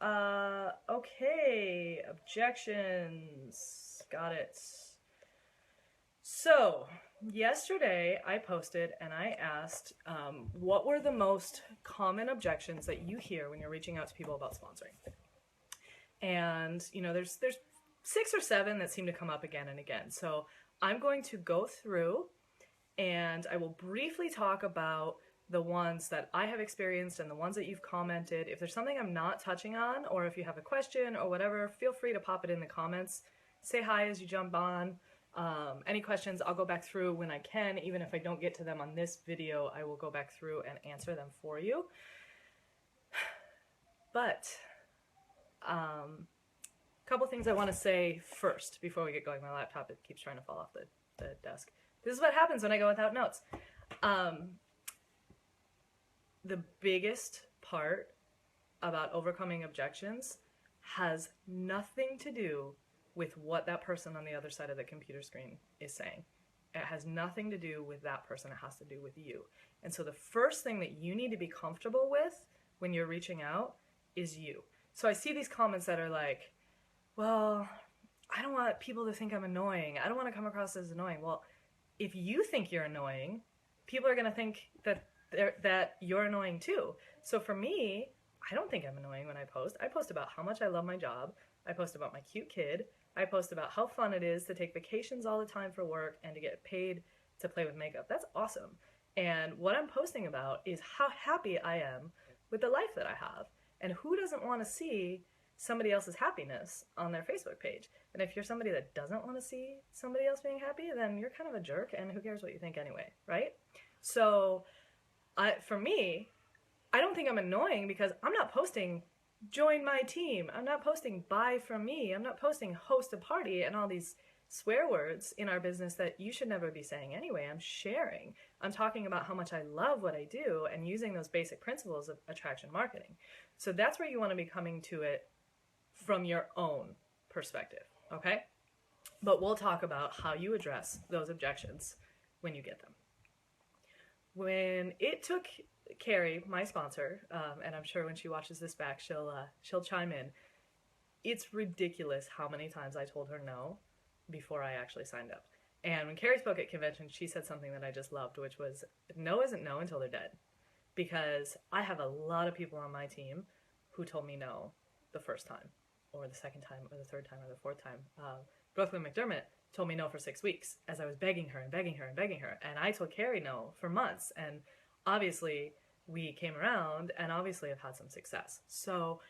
Okay, objections. Got it. So, yesterday I posted and I asked what were the most common objections that you hear when you're reaching out to people about sponsoring. And, there's 6 or 7 that seem to come up again and again. So, I'm going to go through and I will briefly talk about the ones that I have experienced and the ones that you've commented. If there's something I'm not touching on, or if you have a question or whatever, feel free to pop it in the comments. Say hi as you jump on. Any questions, I'll go back through when I can. Even if I don't get to them on this video, I will go back through and answer them for you. But a couple things I want to say first before we get going. My laptop, it keeps trying to fall off the desk. This is what happens when I go without notes. The biggest part about overcoming objections has nothing to do with what that person on the other side of the computer screen is saying. It has nothing to do with that person. It has to do with you. And so the first thing that you need to be comfortable with when you're reaching out is you. So I see these comments that are like, well, I don't want people to think I'm annoying. I don't want to come across as annoying. Well, if you think you're annoying, people are going to think that you're annoying too. So for me, I don't think I'm annoying when I post. I post about how much I love my job. I post about my cute kid. I post about how fun it is to take vacations all the time for work and to get paid to play with makeup. That's awesome. And what I'm posting about is how happy I am with the life that I have. And who doesn't want to see somebody else's happiness on their Facebook page? And if you're somebody that doesn't want to see somebody else being happy, then you're kind of a jerk, and who cares what you think anyway, right? So for me, I don't think I'm annoying because I'm not posting join my team. I'm not posting buy from me. I'm not posting host a party and all these swear words in our business that you should never be saying anyway. I'm sharing. I'm talking about how much I love what I do and using those basic principles of attraction marketing. So that's where you want to be coming to it from your own perspective, okay? But we'll talk about how you address those objections when you get them. When it took Carrie, my sponsor, and I'm sure when she watches this back, she'll chime in. It's ridiculous how many times I told her no before I actually signed up. And when Carrie spoke at convention, she said something that I just loved, which was, no isn't no until they're dead. Because I have a lot of people on my team who told me no the first time, or the second time, or the third time, or the fourth time. Brooklyn McDermott told me no for 6 weeks as I was begging her and begging her and begging her. And I told Carrie no for months. And obviously we came around and obviously have had some success. So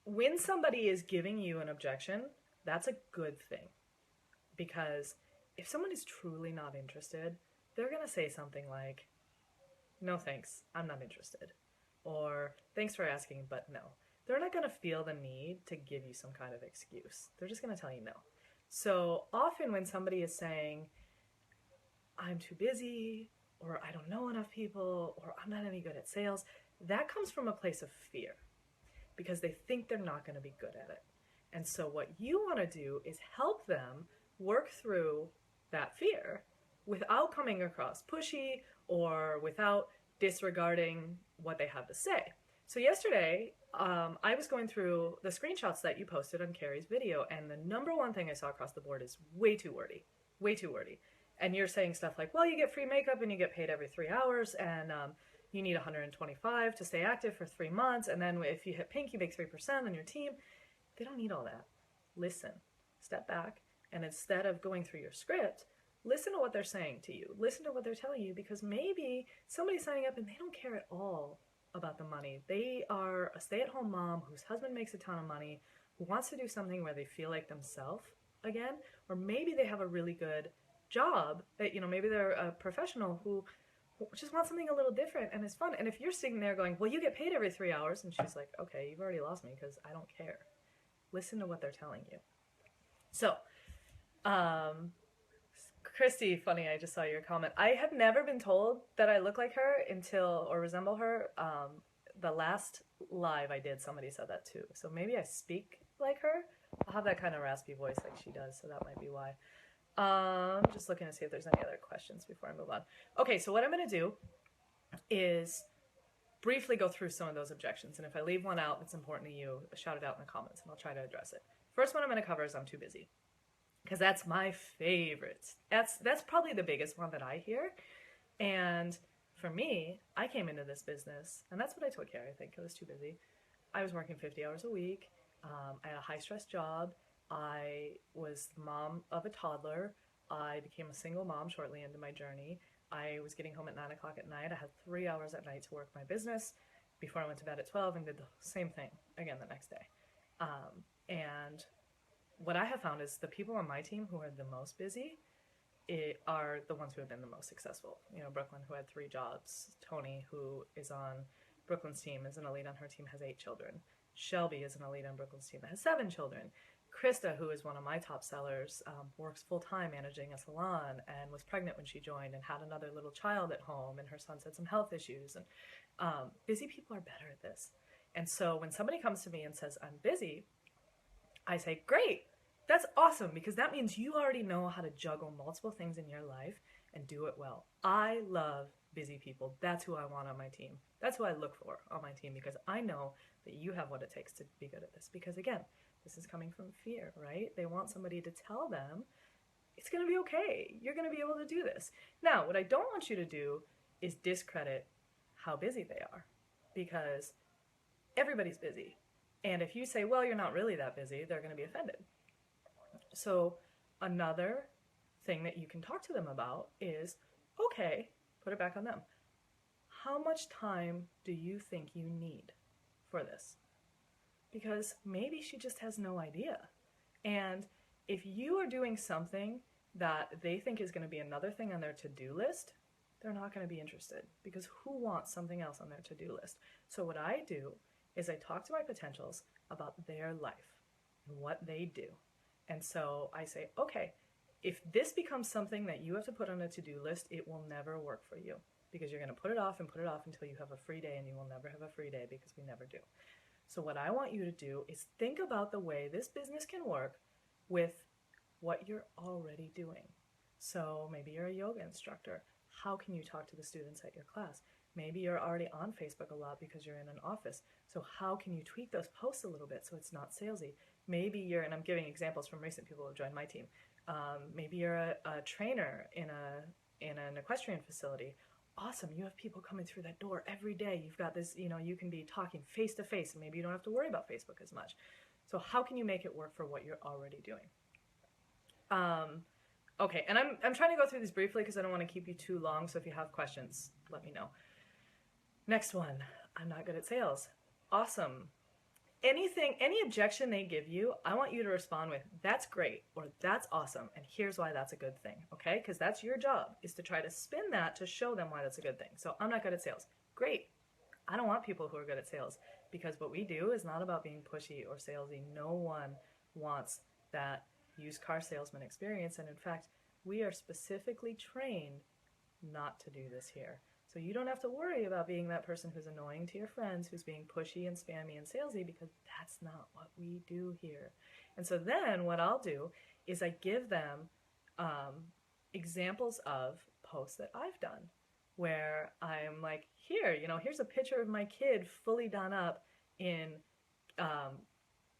when somebody is giving you an objection, that's a good thing. Because if someone is truly not interested, they're going to say something like, no thanks, I'm not interested. Or thanks for asking, but no. They're not going to feel the need to give you some kind of excuse. They're just going to tell you no. So often when somebody is saying, I'm too busy, or I don't know enough people, or I'm not any good at sales, that comes from a place of fear because they think they're not going to be good at it. And so what you want to do is help them work through that fear without coming across pushy or without disregarding what they have to say. So yesterday, I was going through the screenshots that you posted on Carrie's video, and the number one thing I saw across the board is way too wordy. Way too wordy. And you're saying stuff like, well, you get free makeup and you get paid every 3 hours, and you need 125 to stay active for 3 months, and then if you hit pink, you make 3% on your team. They don't need all that. Listen, step back, and instead of going through your script, listen to what they're saying to you. Listen to what they're telling you, because maybe somebody's signing up and they don't care at all about the money. They are a stay-at-home mom whose husband makes a ton of money, who wants to do something where they feel like themselves again, or maybe they have a really good job that, maybe they're a professional who just wants something a little different and is fun. And if you're sitting there going, well, you get paid every 3 hours, and she's like, okay, you've already lost me because I don't care. Listen to what they're telling you. So, Christy, funny, I just saw your comment. I have never been told that I look like her or resemble her. The last live I did, somebody said that too. So maybe I speak like her. I'll have that kind of raspy voice like she does, so that might be why. Just looking to see if there's any other questions before I move on. Okay, so what I'm going to do is briefly go through some of those objections. And if I leave one out that's important to you, shout it out in the comments and I'll try to address it. First one I'm going to cover is I'm too busy. Because that's my favorite. That's probably the biggest one that I hear. And for me, I came into this business, and that's what I told Carrie, I think. I was too busy. I was working 50 hours a week. I had a high-stress job. I was the mom of a toddler. I became a single mom shortly into my journey. I was getting home at 9 o'clock at night. I had 3 hours at night to work my business before I went to bed at 12 and did the same thing again the next day. And what I have found is the people on my team who are the most busy are the ones who have been the most successful. You know, Brooklyn, who had 3 jobs. Tony, who is on Brooklyn's team, is an elite on her team, has 8 children. Shelby is an elite on Brooklyn's team that has 7 children. Krista, who is one of my top sellers, works full-time managing a salon and was pregnant when she joined and had another little child at home, and her son's had some health issues. And busy people are better at this. And so when somebody comes to me and says, I'm busy, I say, great, that's awesome, because that means you already know how to juggle multiple things in your life and do it well. I love busy people. That's who I want on my team. That's who I look for on my team, because I know that you have what it takes to be good at this. Because again, this is coming from fear, right? They want somebody to tell them it's going to be okay. You're going to be able to do this. Now, what I don't want you to do is discredit how busy they are, because everybody's busy. And if you say, well, you're not really that busy, they're going to be offended. So another thing that you can talk to them about is, okay, put it back on them. How much time do you think you need for this? Because maybe she just has no idea. And if you are doing something that they think is going to be another thing on their to-do list, they're not going to be interested, because who wants something else on their to-do list? So what I do is I talk to my potentials about their life and what they do. And so I say, okay, if this becomes something that you have to put on a to-do list, it will never work for you, because you're going to put it off and put it off until you have a free day, and you will never have a free day, because we never do. So what I want you to do is think about the way this business can work with what you're already doing. So maybe you're a yoga instructor. How can you talk to the students at your class? Maybe you're already on Facebook a lot because you're in an office. So how can you tweak those posts a little bit so it's not salesy? Maybe you're, and I'm giving examples from recent people who have joined my team. Maybe you're a trainer in an equestrian facility. Awesome, you have people coming through that door every day. You've got this, you can be talking face to face, and maybe you don't have to worry about Facebook as much. So how can you make it work for what you're already doing? Okay, and I'm trying to go through these briefly because I don't want to keep you too long, so if you have questions, let me know. Next one, I'm not good at sales. Awesome. Any objection they give you, I want you to respond with, that's great, or that's awesome, and here's why that's a good thing, okay? Because that's your job, is to try to spin that to show them why that's a good thing. So I'm not good at sales. Great. I don't want people who are good at sales, because what we do is not about being pushy or salesy. No one wants that used car salesman experience, and in fact, we are specifically trained not to do this here. So you don't have to worry about being that person who's annoying to your friends, who's being pushy and spammy and salesy, because that's not what we do here. And so then what I'll do is I give them examples of posts that I've done, where I'm like, here's a picture of my kid fully done up in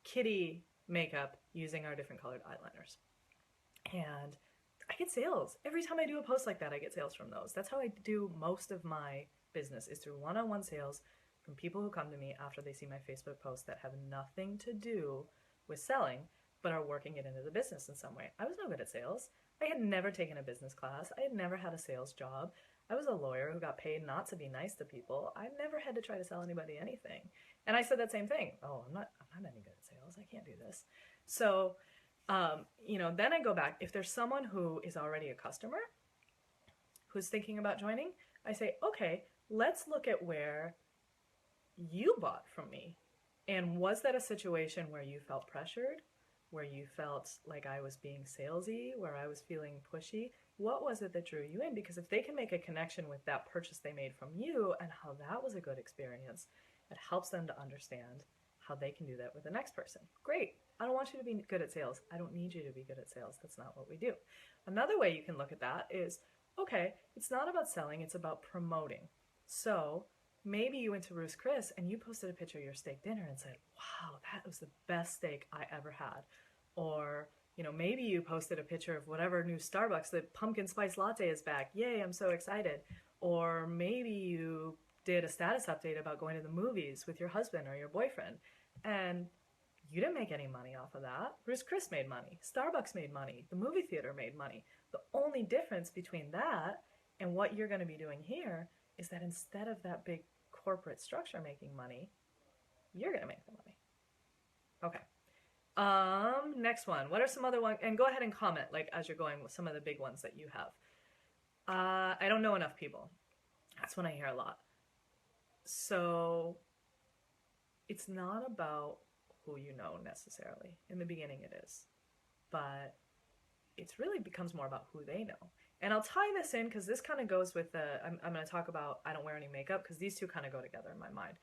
kitty makeup using our different colored eyeliners. And I get sales. Every time I do a post like that, I get sales from those. That's how I do most of my business, is through one-on-one sales from people who come to me after they see my Facebook posts that have nothing to do with selling, but are working it into the business in some way. I was no good at sales. I had never taken a business class. I had never had a sales job. I was a lawyer who got paid not to be nice to people. I never had to try to sell anybody anything. And I said that same thing. Oh, I'm not any good at sales. I can't do this. So then I go back. If there's someone who is already a customer who's thinking about joining, I say, okay, let's look at where you bought from me. And was that a situation where you felt pressured, where you felt like I was being salesy, where I was feeling pushy? What was it that drew you in? Because if they can make a connection with that purchase they made from you and how that was a good experience, it helps them to understand how they can do that with the next person. Great. I don't want you to be good at sales. I don't need you to be good at sales. That's not what we do. Another way you can look at that is, okay, it's not about selling, it's about promoting. So maybe you went to Ruth's Chris and you posted a picture of your steak dinner and said, wow, that was the best steak I ever had. Or, maybe you posted a picture of whatever new Starbucks, the pumpkin spice latte is back. Yay, I'm so excited. Or maybe you did a status update about going to the movies with your husband or your boyfriend. And you didn't make any money off of that. Ruth's Chris made money. Starbucks made money. The movie theater made money. The only difference between that and what you're going to be doing here is that instead of that big corporate structure making money, you're going to make the money. Okay. Next one. What are some other ones? And go ahead and comment, like, as you're going with some of the big ones that you have. I don't know enough people. That's what I hear a lot. So it's not about who you know necessarily. In the beginning it is. But it really becomes more about who they know. And I'll tie this in because this kind of goes with I'm going to talk about I don't wear any makeup because these two kind of go together in my mind.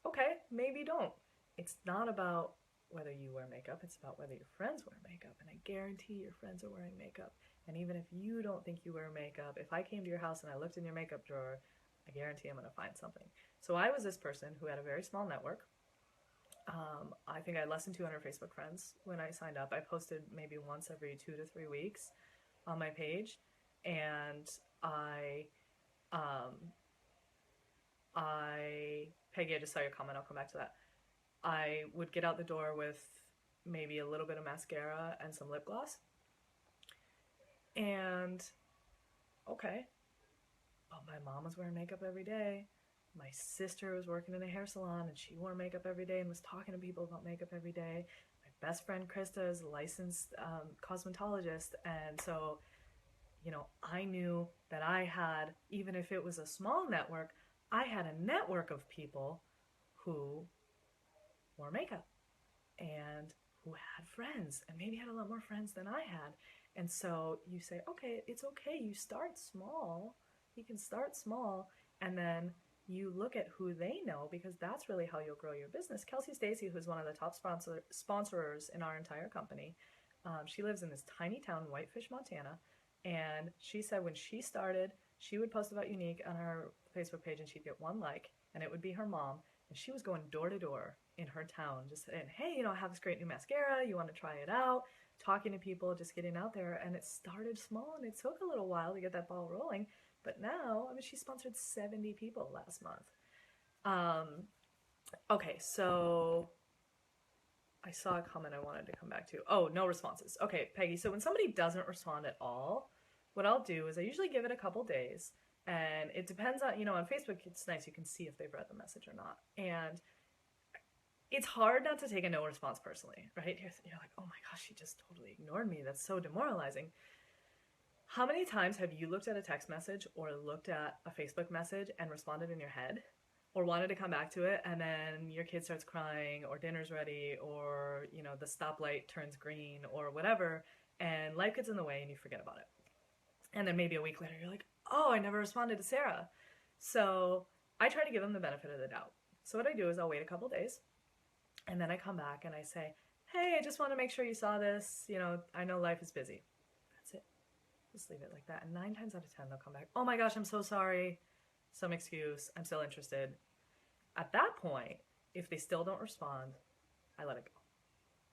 Okay, maybe don't. It's not about whether you wear makeup, it's about whether your friends wear makeup. And I guarantee your friends are wearing makeup. And even if you don't think you wear makeup, if I came to your house and I looked in your makeup drawer, I guarantee I'm going to find something. So I was this person who had a very small network. I think I had less than 200 Facebook friends when I signed up. I posted maybe once every 2 to 3 weeks on my page. And Peggy, I just saw your comment. I'll come back to that. I would get out the door with maybe a little bit of mascara and some lip gloss. And, okay. But my mom was wearing makeup every day. My sister was working in a hair salon and she wore makeup every day and was talking to people about makeup every day. My best friend Krista is a licensed cosmetologist. And so, I knew that I had, even if it was a small network, I had a network of people who wore makeup and who had friends and maybe had a lot more friends than I had. And so you say, okay, it's okay. You start small. You can start small and then you look at who they know because that's really how you'll grow your business. Kelsey Stacy, who's one of the top sponsors in our entire company, she lives in this tiny town, Whitefish, Montana. And she said when she started, she would post about Unique on her Facebook page and she'd get 1 like, and it would be her mom. And she was going door to door in her town, just saying, hey, I have this great new mascara. You want to try it out? Talking to people, just getting out there. And it started small and it took a little while to get that ball rolling. But now, she sponsored 70 people last month. Okay, so I saw a comment I wanted to come back to. Oh, no responses. Okay, Peggy, so when somebody doesn't respond at all, what I'll do is I usually give it a couple days. And it depends on, on Facebook, it's nice. You can see if they've read the message or not. And it's hard not to take a no response personally, right? You're like, oh my gosh, she just totally ignored me. That's so demoralizing. How many times have you looked at a text message or looked at a Facebook message and responded in your head or wanted to come back to it and then your kid starts crying or dinner's ready or, the stoplight turns green or whatever and life gets in the way and you forget about it. And then maybe a week later you're like, oh, I never responded to Sarah. So I try to give them the benefit of the doubt. So what I do is I'll wait a couple days and then I come back and I say, hey, I just want to make sure you saw this. I know life is busy. That's it. Just leave it like that. And 9 times out of 10, they'll come back. Oh my gosh, I'm so sorry. Some excuse. I'm still interested. At that point, if they still don't respond, I let it go.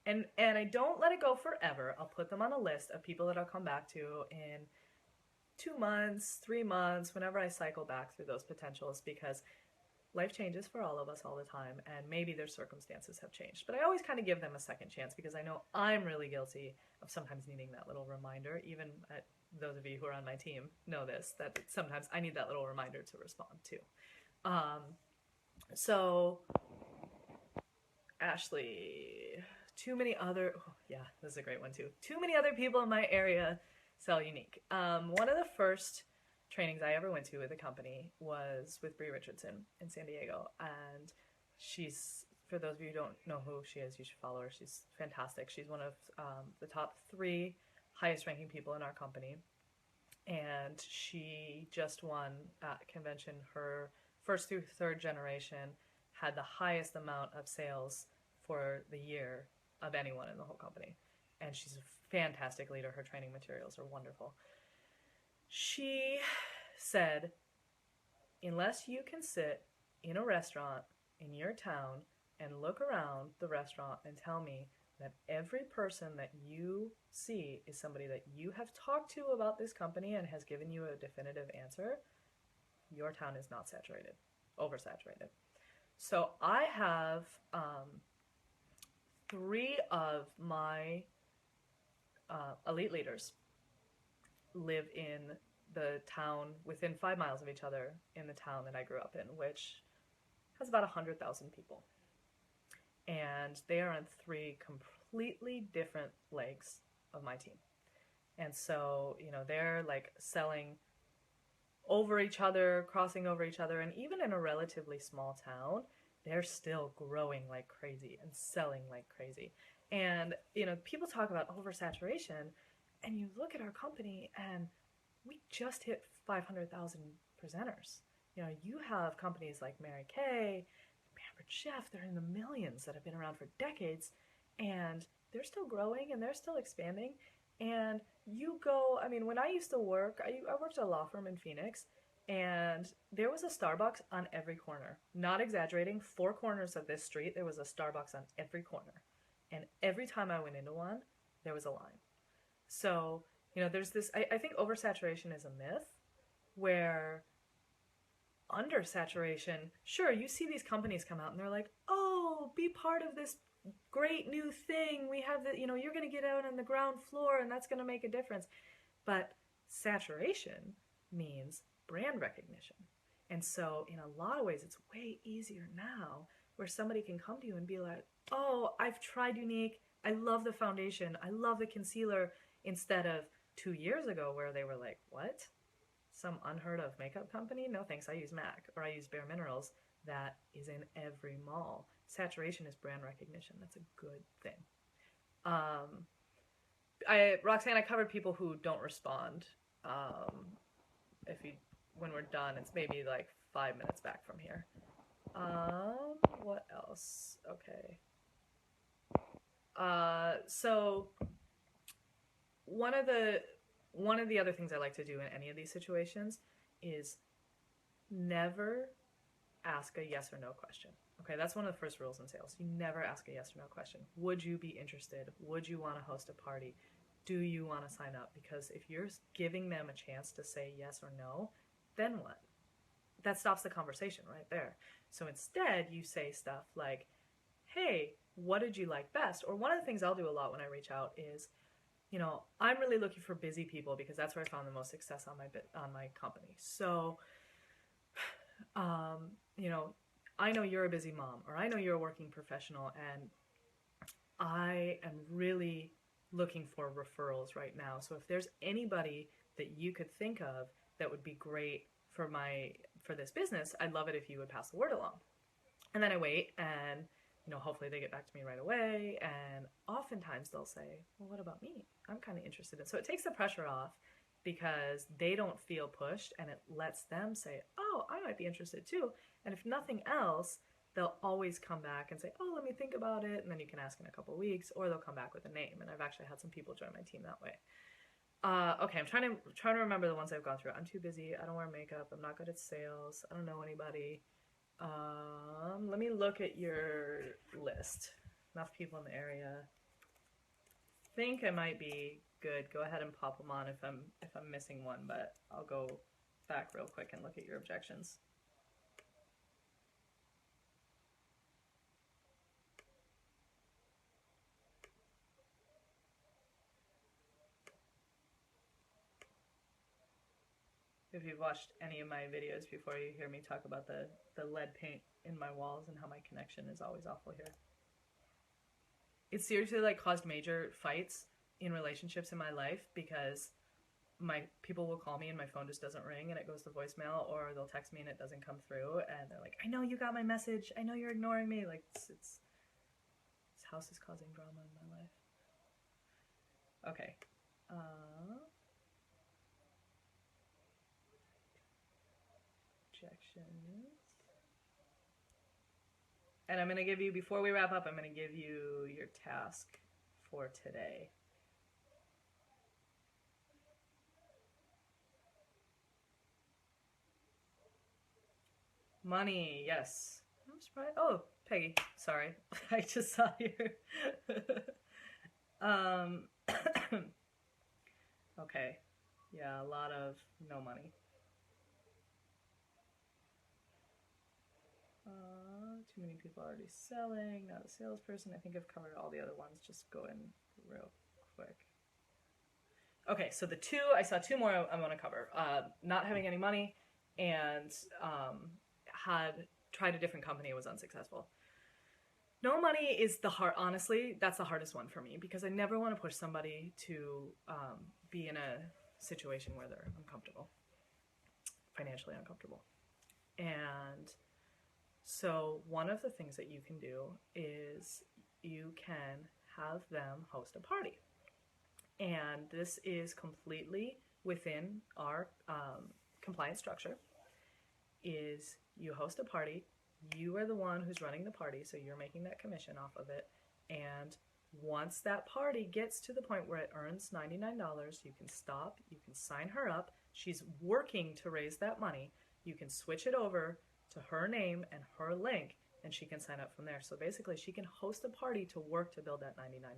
And I don't let it go forever. I'll put them on a list of people that I'll come back to in 2 months, 3 months, whenever I cycle back through those potentials, because life changes for all of us all the time, and maybe their circumstances have changed. But I always kind of give them a second chance because I know I'm really guilty of sometimes needing that little reminder. Even those of you who are on my team know this, that sometimes I need that little reminder to respond to. So, Ashley, too many other, oh, yeah, this is a great one too. Too many other people in my area sell Unique. One of the first trainings I ever went to with a company was with Bree Richardson in San Diego. And she's, for those of you who don't know who she is, you should follow her. She's fantastic. She's one of the top 3 highest ranking people in our company. And she just won at convention. Her first through 3rd generation had the highest amount of sales for the year of anyone in the whole company. And she's a fantastic leader. Her training materials are wonderful. She said, unless you can sit in a restaurant in your town and look around the restaurant and tell me that every person that you see is somebody that you have talked to about this company and has given you a definitive answer, your town is not saturated, oversaturated. So I have 3 of my elite leaders live in the town within 5 miles of each other in the town that I grew up in, which has about 100,000 people. And they are on 3 completely different legs of my team. And so, they're like selling over each other, crossing over each other, and even in a relatively small town, they're still growing like crazy and selling like crazy. And, people talk about oversaturation, and you look at our company and we just hit 500,000 presenters. You have companies like Mary Kay, Pampered Chef, they're in the millions that have been around for decades, and they're still growing and they're still expanding. And when I used to work, I worked at a law firm in Phoenix, and there was a Starbucks on every corner. Not exaggerating, 4 corners of this street, there was a Starbucks on every corner. And every time I went into one, there was a line. So, there's this, I think oversaturation is a myth, where undersaturation, sure, you see these companies come out and they're like, oh, be part of this great new thing. We have you're going to get out on the ground floor and that's going to make a difference. But saturation means brand recognition. And so in a lot of ways, it's way easier now where somebody can come to you and be like, oh, I've tried Unique. I love the foundation. I love the concealer, instead of 2 years ago where they were like, what? Some unheard of makeup company? No thanks, I use MAC, or I use Bare Minerals. That is in every mall. Saturation is brand recognition. That's a good thing. Roxanne, I covered people who don't respond. When we're done, it's maybe like 5 minutes back from here. What else? Okay. So one of the other things I like to do in any of these situations is never ask a yes or no question. Okay, that's one of the first rules in sales. You never ask a yes or no question. Would you be interested? Would you want to host a party? Do you want to sign up? Because if you're giving them a chance to say yes or no, then what? That stops the conversation right there. So instead, you say stuff like, hey, what did you like best? Or one of the things I'll do a lot when I reach out is, I'm really looking for busy people because that's where I found the most success on my company. So, I know you're a busy mom, or I know you're a working professional, and I am really looking for referrals right now. So if there's anybody that you could think of that would be great for this business, I'd love it if you would pass the word along. And then I wait, and hopefully they get back to me right away. And oftentimes they'll say, well, what about me? I'm kind of interested in. So it takes the pressure off because they don't feel pushed, and it lets them say, oh, I might be interested too. And if nothing else, they'll always come back and say, oh, let me think about it. And then you can ask in a couple of weeks, or they'll come back with a name. And I've actually had some people join my team that way. Okay, I'm trying to remember the ones I've gone through. I'm too busy. I don't wear makeup. I'm not good at sales. I don't know anybody. Let me look at your list. Enough people in the area. Think I might be good. Go ahead and pop them on if I'm missing one, but I'll go back real quick and look at your objections. If you've watched any of my videos before, you hear me talk about the lead paint in my walls and how my connection is always awful here. It seriously caused major fights in relationships in my life because my people will call me and my phone just doesn't ring and it goes to voicemail, or they'll text me and it doesn't come through, and they're like, I know you got my message. I know you're ignoring me. This house is causing drama in my life. Okay. Objections. And I'm going to give you, before we wrap up, I'm going to give you your task for today. Money, yes. I'm surprised. Oh, Peggy, sorry. I just saw your. um, okay. Yeah, a lot of no money. Too many people already selling. Not a salesperson. I think I've covered all the other ones. Just go in real quick. Okay, so I saw two more I want to cover. Not having any money and had tried a different company. It was unsuccessful. No money is honestly, that's the hardest one for me because I never want to push somebody to be in a situation where they're uncomfortable, financially uncomfortable. And so one of the things that you can do is you can have them host a party. And this is completely within our compliance structure, is you host a party, you are the one who's running the party, so you're making that commission off of it, and once that party gets to the point where it earns $99, you can stop, you can sign her up, she's working to raise that money, you can switch it over to her name and her link, and she can sign up from there. So basically she can host a party to work to build that $99,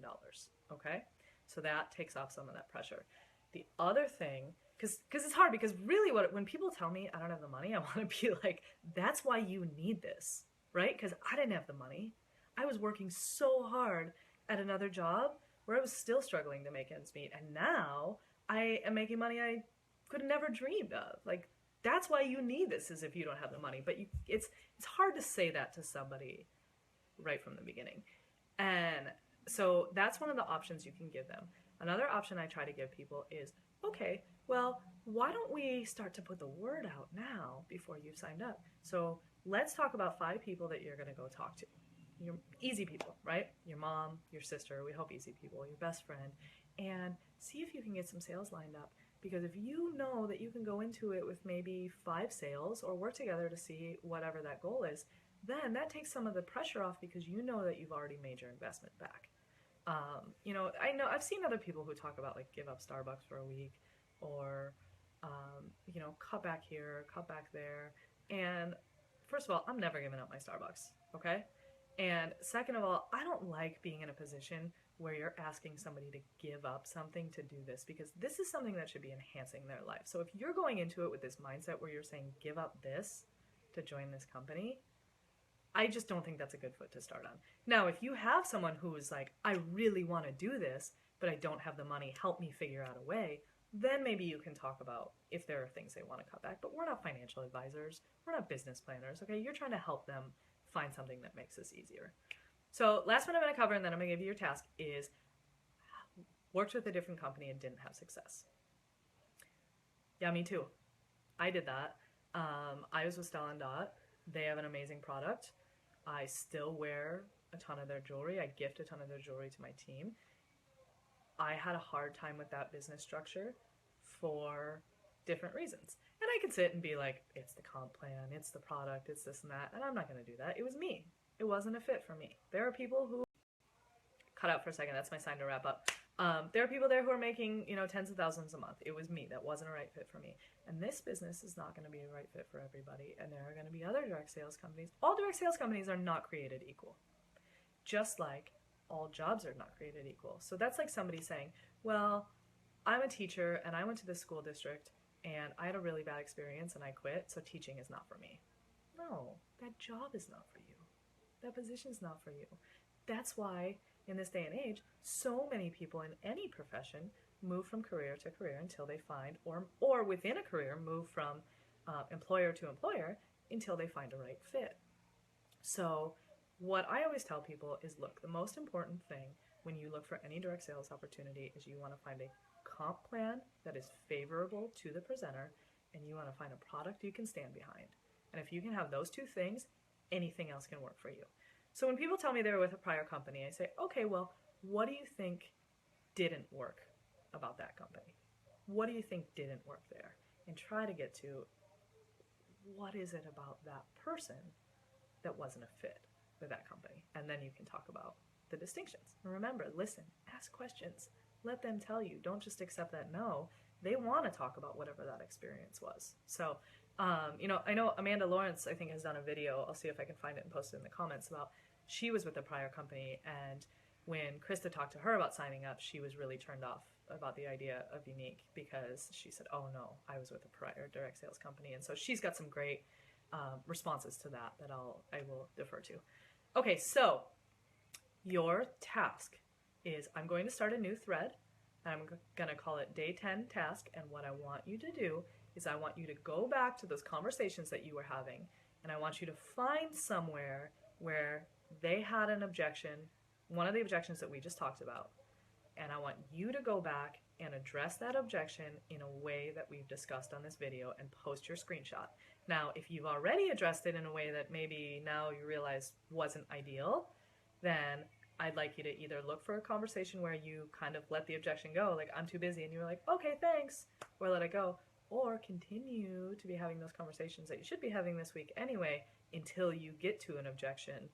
okay? So that takes off some of that pressure. The other thing, because it's hard, because really when people tell me I don't have the money, I want to be like, that's why you need this, right? Because I didn't have the money. I was working so hard at another job where I was still struggling to make ends meet. And now I am making money I could have never dreamed of. Like, that's why you need this, is if you don't have the money. But it's hard to say that to somebody right from the beginning. And so that's one of the options you can give them. Another option I try to give people is, okay, well, why don't we start to put the word out now before you've signed up? So let's talk about 5 people that you're going to go talk to. Your easy people, right? Your mom, your sister, we hope easy people, your best friend, and see if you can get some sales lined up. Because if you know that you can go into it with maybe 5 sales or work together to see whatever that goal is, then that takes some of the pressure off because you know that you've already made your investment back. I know I've seen other people who talk about like give up Starbucks for a week or, cut back here, cut back there. And first of all, I'm never giving up my Starbucks, okay? And second of all, I don't like being in a position where you're asking somebody to give up something to do this, because this is something that should be enhancing their life. So if you're going into it with this mindset where you're saying give up this to join this company, I just don't think that's a good foot to start on. Now, if you have someone who is like, I really want to do this, but I don't have the money, help me figure out a way, then maybe you can talk about if there are things they want to cut back. But we're not financial advisors. We're not business planners, okay? You're trying to help them find something that makes this easier. So last one I'm going to cover, and then I'm going to give you your task, is worked with a different company and didn't have success. Yeah, me too. I did that. I was with Stella & Dot. They have an amazing product. I still wear a ton of their jewelry. I gift a ton of their jewelry to my team. I had a hard time with that business structure for different reasons. And I could sit and be like, it's the comp plan, it's the product, it's this and that. And I'm not going to do that. It was me. It wasn't a fit for me. There are people who... Cut out for a second. That's my sign to wrap up. There are people there who are making, tens of thousands a month. It was me. That wasn't a right fit for me. And this business is not going to be a right fit for everybody. And there are going to be other direct sales companies. All direct sales companies are not created equal. Just like all jobs are not created equal. So that's like somebody saying, well, I'm a teacher and I went to this school district and I had a really bad experience and I quit, so teaching is not for me. No, that job is not for you. That position is not for you. That's why in this day and age, so many people in any profession move from career to career until they find, or within a career, move from employer to employer until they find a right fit. So what I always tell people is, look, the most important thing when you look for any direct sales opportunity is you want to find a comp plan that is favorable to the presenter, and you want to find a product you can stand behind. And if you can have those two things, anything else can work for you. So when people tell me they're with a prior company, I say, okay, well, what do you think didn't work about that company? What do you think didn't work there? And try to get to, what is it about that person that wasn't a fit with that company? And then you can talk about the distinctions. And remember, listen, ask questions. Let them tell you. Don't just accept that no. They want to talk about whatever that experience was. So You know, I know Amanda Lawrence, I think, has done a video. I'll see if I can find it and post it in the comments about she was with a prior company, and when Krista talked to her about signing up, she was really turned off about the idea of Unique because she said, "Oh no, I was with a prior direct sales company," and so she's got some great responses to that I will defer to. Okay, so your task is I'm going to start a new thread. I'm going to call it Day 10 Task, and what I want you to do is I want you to go back to those conversations that you were having, and I want you to find somewhere where they had an objection, one of the objections that we just talked about, and I want you to go back and address that objection in a way that we've discussed on this video and post your screenshot. Now, if you've already addressed it in a way that maybe now you realize wasn't ideal, then I'd like you to either look for a conversation where you kind of let the objection go, like I'm too busy, and you're like, okay, thanks, or let it go, or continue to be having those conversations that you should be having this week anyway until you get to an objection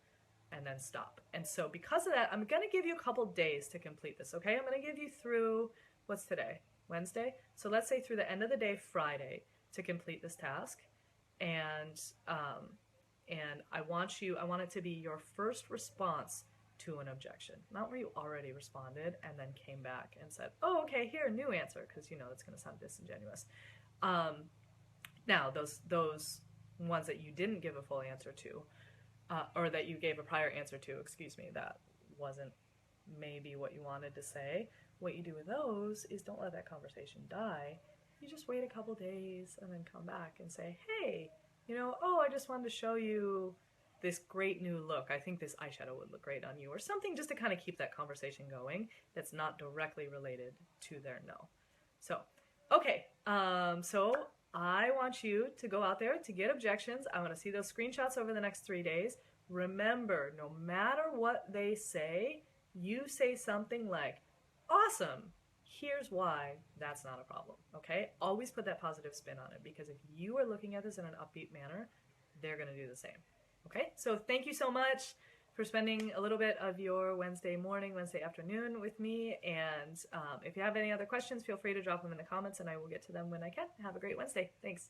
and then stop. And so because of that, I'm going to give you a couple days to complete this, okay? I'm going to give you through, what's today? Wednesday? So let's say through the end of the day, Friday, to complete this task. And I want it to be your first response to an objection, not where you already responded and then came back and said, oh, okay, here, new answer, because you know that's going to sound disingenuous. Now, those ones that you didn't give a full answer to, or that you gave a prior answer to, excuse me, that wasn't maybe what you wanted to say, what you do with those is don't let that conversation die. You just wait a couple days and then come back and say, hey, you know, oh, I just wanted to show you this great new look. I think this eyeshadow would look great on you, or something just to kind of keep that conversation going that's not directly related to their no. So, okay, so I want you to go out there to get objections. I want to see those screenshots over the next 3 days. Remember, no matter what they say, you say something like, awesome, here's why that's not a problem, okay? Always put that positive spin on it, because if you are looking at this in an upbeat manner, they're going to do the same. Okay, so thank you so much for spending a little bit of your Wednesday morning, Wednesday afternoon with me. And if you have any other questions, feel free to drop them in the comments and I will get to them when I can. Have a great Wednesday. Thanks.